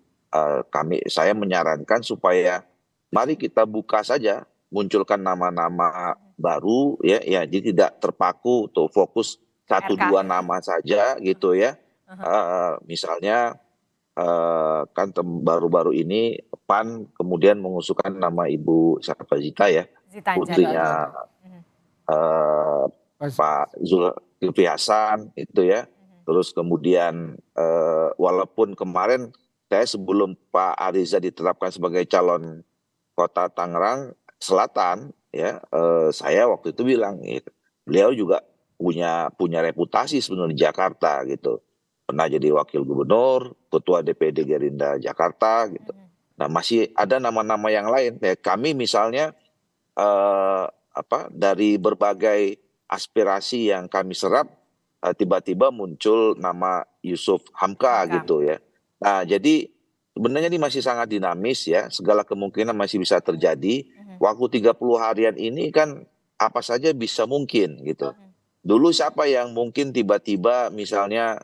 Speaker 11: saya menyarankan supaya mari kita buka saja, munculkan nama-nama baru ya, jadi tidak terpaku atau fokus 1-2 nama saja gitu ya. Misalnya kan baru-baru ini PAN kemudian mengusulkan nama Ibu Zita ya, putrinya Pak Zulkifli Hasan itu ya. Terus kemudian walaupun kemarin saya sebelum Pak Ariza ditetapkan sebagai calon Kota Tangerang Selatan ya, saya waktu itu bilang beliau juga punya reputasi sebenarnya di Jakarta gitu. Pernah jadi wakil gubernur, ketua DPD Gerindra Jakarta gitu. Nah masih ada nama-nama yang lain. Ya, kami misalnya dari berbagai aspirasi yang kami serap, tiba-tiba muncul nama Yusuf Hamka gitu ya. Nah jadi sebenarnya ini masih sangat dinamis ya, segala kemungkinan masih bisa terjadi. Waktu 30 harian ini kan apa saja bisa mungkin gitu. Dulu siapa yang mungkin tiba-tiba misalnya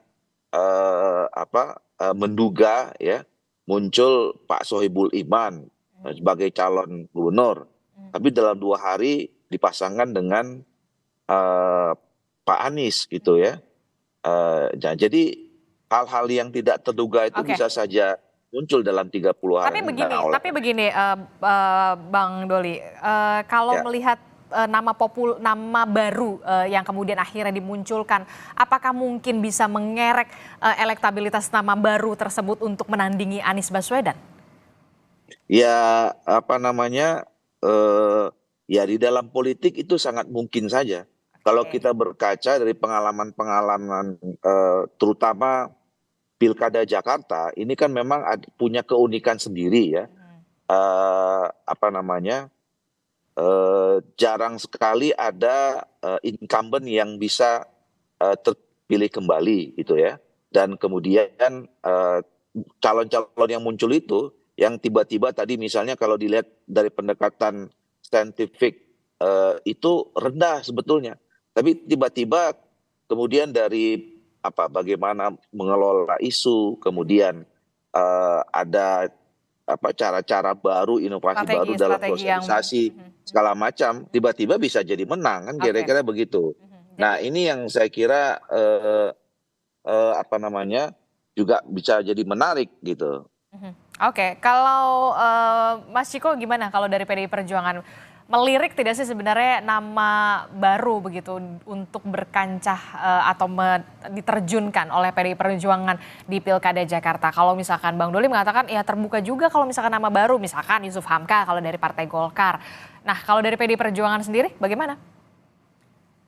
Speaker 11: menduga ya muncul Pak Sohibul Iman sebagai calon gubernur, tapi dalam 2 hari dipasangkan dengan Pak Anies gitu ya. Jadi hal-hal yang tidak terduga itu bisa saja muncul dalam 30 hari.
Speaker 7: Tapi begini Bang Doli, kalau melihat nama baru yang kemudian akhirnya dimunculkan, apakah mungkin bisa mengerek elektabilitas nama baru tersebut untuk menandingi Anies Baswedan?
Speaker 11: Ya ya di dalam politik itu sangat mungkin saja. Kalau kita berkaca dari pengalaman-pengalaman terutama Pilkada Jakarta, ini kan memang punya keunikan sendiri ya. Jarang sekali ada incumbent yang bisa terpilih kembali gitu ya. Dan kemudian calon-calon yang muncul itu yang tiba-tiba tadi misalnya kalau dilihat dari pendekatan saintifik itu rendah sebetulnya. Tapi tiba-tiba kemudian dari bagaimana mengelola isu, kemudian ada cara-cara baru, inovasi baru dalam sosialisasi segala macam, tiba-tiba bisa jadi menang kan kira-kira begitu. Nah ini yang saya kira juga bisa jadi menarik gitu.
Speaker 7: Oke, kalau Mas Ciko gimana kalau dari PDI Perjuangan? Melirik tidak sih sebenarnya nama baru begitu untuk berkancah atau diterjunkan oleh PDI Perjuangan di Pilkada Jakarta? Kalau misalkan Bang Doli mengatakan ya terbuka juga kalau misalkan nama baru, misalkan Yusuf Hamka kalau dari Partai Golkar. Nah kalau dari PDI Perjuangan sendiri bagaimana?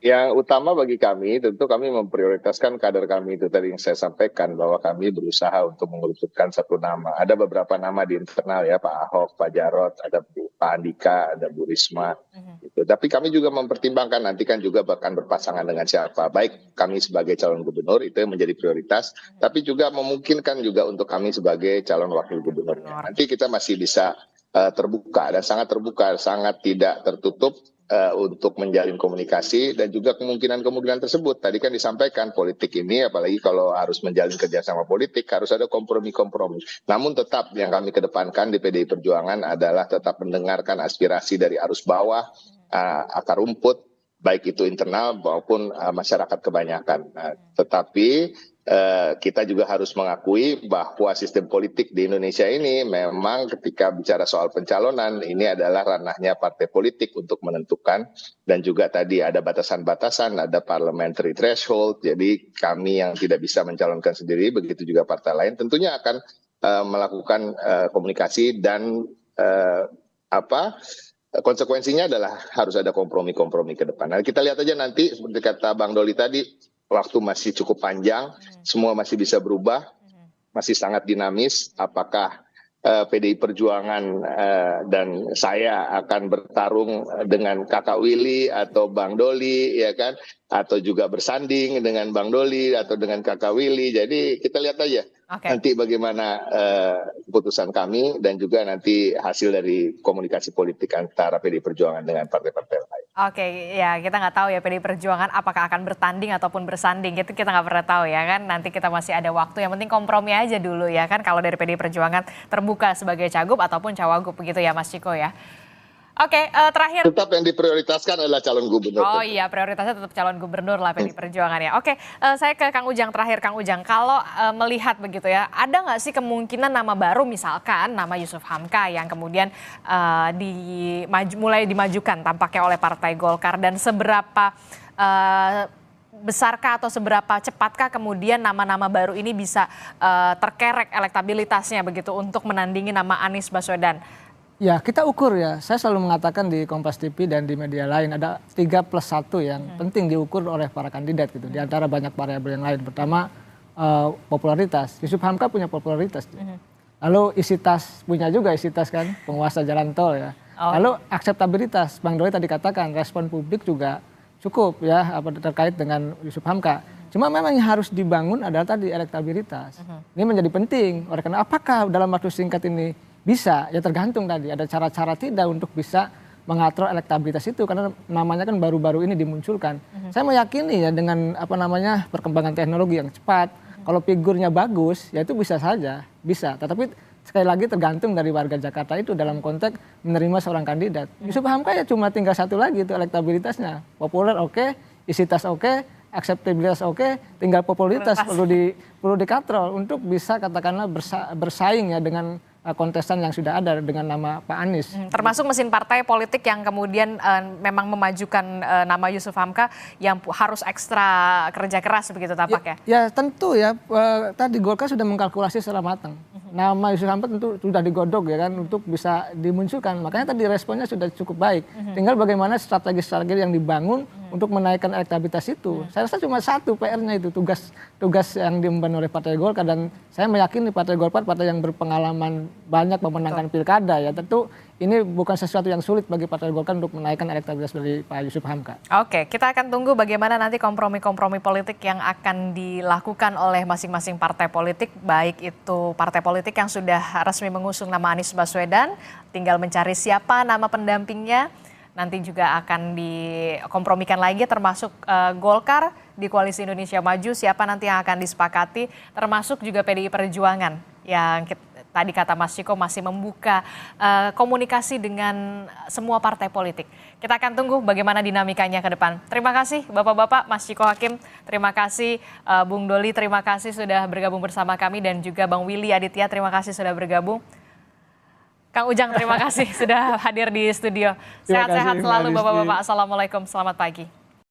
Speaker 9: Yang utama bagi kami, tentu kami memprioritaskan kader kami itu tadi yang saya sampaikan bahwa kami berusaha untuk mengerucutkan satu nama. Ada beberapa nama di internal ya, Pak Ahok, Pak Jarot, ada Pak Andika, ada Bu Risma. Gitu. Tapi kami juga mempertimbangkan nanti kan juga akan berpasangan dengan siapa. Baik kami sebagai calon gubernur itu yang menjadi prioritas, tapi juga memungkinkan juga untuk kami sebagai calon wakil gubernurnya. Nanti kita masih bisa terbuka dan sangat terbuka, sangat tidak tertutup untuk menjalin komunikasi dan juga kemungkinan-kemungkinan tersebut. Tadi kan disampaikan politik ini apalagi kalau harus menjalin kerjasama politik harus ada kompromi-kompromi. Namun tetap yang kami kedepankan di PDI Perjuangan adalah tetap mendengarkan aspirasi dari arus bawah, akar rumput, baik itu internal maupun masyarakat kebanyakan. Tetapi kita juga harus mengakui bahwa sistem politik di Indonesia ini memang ketika bicara soal pencalonan ini adalah ranahnya partai politik untuk menentukan dan juga tadi ada batasan-batasan, ada parliamentary threshold. Jadi kami yang tidak bisa mencalonkan sendiri, begitu juga partai lain tentunya akan melakukan komunikasi dan konsekuensinya adalah harus ada kompromi-kompromi ke depan. Nah, kita lihat aja nanti seperti kata Bang Doli tadi, waktu masih cukup panjang, semua masih bisa berubah, masih sangat dinamis. Apakah PDI Perjuangan dan saya akan bertarung dengan Kakak Willy atau Bang Doli, ya kan? Atau juga bersanding dengan Bang Doli atau dengan Kakak Willy. Jadi kita lihat aja nanti bagaimana keputusan kami dan juga nanti hasil dari komunikasi politik antara PDI Perjuangan dengan partai-partai lain.
Speaker 7: Oke, ya kita nggak tahu ya PDI Perjuangan apakah akan bertanding ataupun bersanding, itu kita nggak pernah tahu ya kan. Nanti kita masih ada waktu, yang penting kompromi aja dulu ya kan. Kalau dari PDI Perjuangan terbuka sebagai cagup ataupun cawagup begitu ya Mas Ciko ya. Oke, terakhir.
Speaker 9: Tetap yang diprioritaskan adalah calon gubernur.
Speaker 7: Oh iya, prioritasnya tetap calon gubernur lah PDI Perjuangan ya. Oke, saya ke Kang Ujang terakhir. Kang Ujang, kalau melihat begitu ya, ada nggak sih kemungkinan nama baru misalkan nama Yusuf Hamka yang kemudian mulai dimajukan tampaknya oleh Partai Golkar, dan seberapa besarkah atau seberapa cepatkah kemudian nama-nama baru ini bisa terkerek elektabilitasnya begitu untuk menandingi nama Anies Baswedan?
Speaker 10: Ya kita ukur ya, saya selalu mengatakan di Kompas TV dan di media lain ada 3+1 yang penting diukur oleh para kandidat gitu. Di antara banyak variabel yang lain. Pertama popularitas, Yusuf Hamka punya popularitas. Lalu isi tas, punya juga isi tas kan, penguasa jalan tol ya. Lalu akseptabilitas, Bang Doli tadi katakan respon publik juga cukup ya terkait dengan Yusuf Hamka. Cuma memang yang harus dibangun adalah tadi elektabilitas. Ini menjadi penting. Oleh karena apakah dalam waktu singkat ini bisa, ya tergantung tadi. Ada cara-cara tidak untuk bisa mengatur elektabilitas itu karena namanya kan baru-baru ini dimunculkan. Saya meyakini ya dengan perkembangan teknologi yang cepat, kalau figurnya bagus ya itu bisa saja, bisa. Tetapi sekali lagi tergantung dari warga Jakarta itu dalam konteks menerima seorang kandidat. Yusuf Hamka ya cuma tinggal satu lagi itu elektabilitasnya. Populer oke, isi tas oke, akseptabilitas oke, tinggal popularitas perlu dikatrol untuk bisa katakanlah bersaing ya dengan kontestan yang sudah ada dengan nama Pak Anies.
Speaker 7: Termasuk mesin partai politik yang kemudian memang memajukan nama Yusuf Hamka yang harus ekstra kerja keras begitu tampaknya.
Speaker 10: Ya tentu ya, tadi Golkar sudah mengkalkulasi secara matang. nama Yusuf Hamka tentu sudah digodok ya kan untuk bisa dimunculkan. Makanya tadi responnya sudah cukup baik. Tinggal bagaimana strategi-strategi yang dibangun untuk menaikkan elektabilitas itu. Saya rasa cuma satu PR-nya itu, tugas yang diemban oleh Partai Golkar, dan saya meyakini Partai Golkar partai yang berpengalaman banyak memenangkan pilkada ya. Tentu ini bukan sesuatu yang sulit bagi Partai Golkar untuk menaikkan elektabilitas dari Pak Yusuf Hamka.
Speaker 7: Oke, kita akan tunggu bagaimana nanti kompromi-kompromi politik yang akan dilakukan oleh masing-masing partai politik, baik itu partai politik yang sudah resmi mengusung nama Anies Baswedan, tinggal mencari siapa nama pendampingnya. Nanti juga akan dikompromikan lagi termasuk Golkar di Koalisi Indonesia Maju, siapa nanti yang akan disepakati, termasuk juga PDI Perjuangan yang tadi kata Mas Ciko masih membuka komunikasi dengan semua partai politik. Kita akan tunggu bagaimana dinamikanya ke depan. Terima kasih Bapak-Bapak, Mas Ciko Hakim, terima kasih Bung Doli, terima kasih sudah bergabung bersama kami, dan juga Bang Willy Aditya, terima kasih sudah bergabung. Kang Ujang, terima kasih sudah hadir di studio. Sehat-sehat selalu Bapak-Bapak. Assalamualaikum, selamat pagi.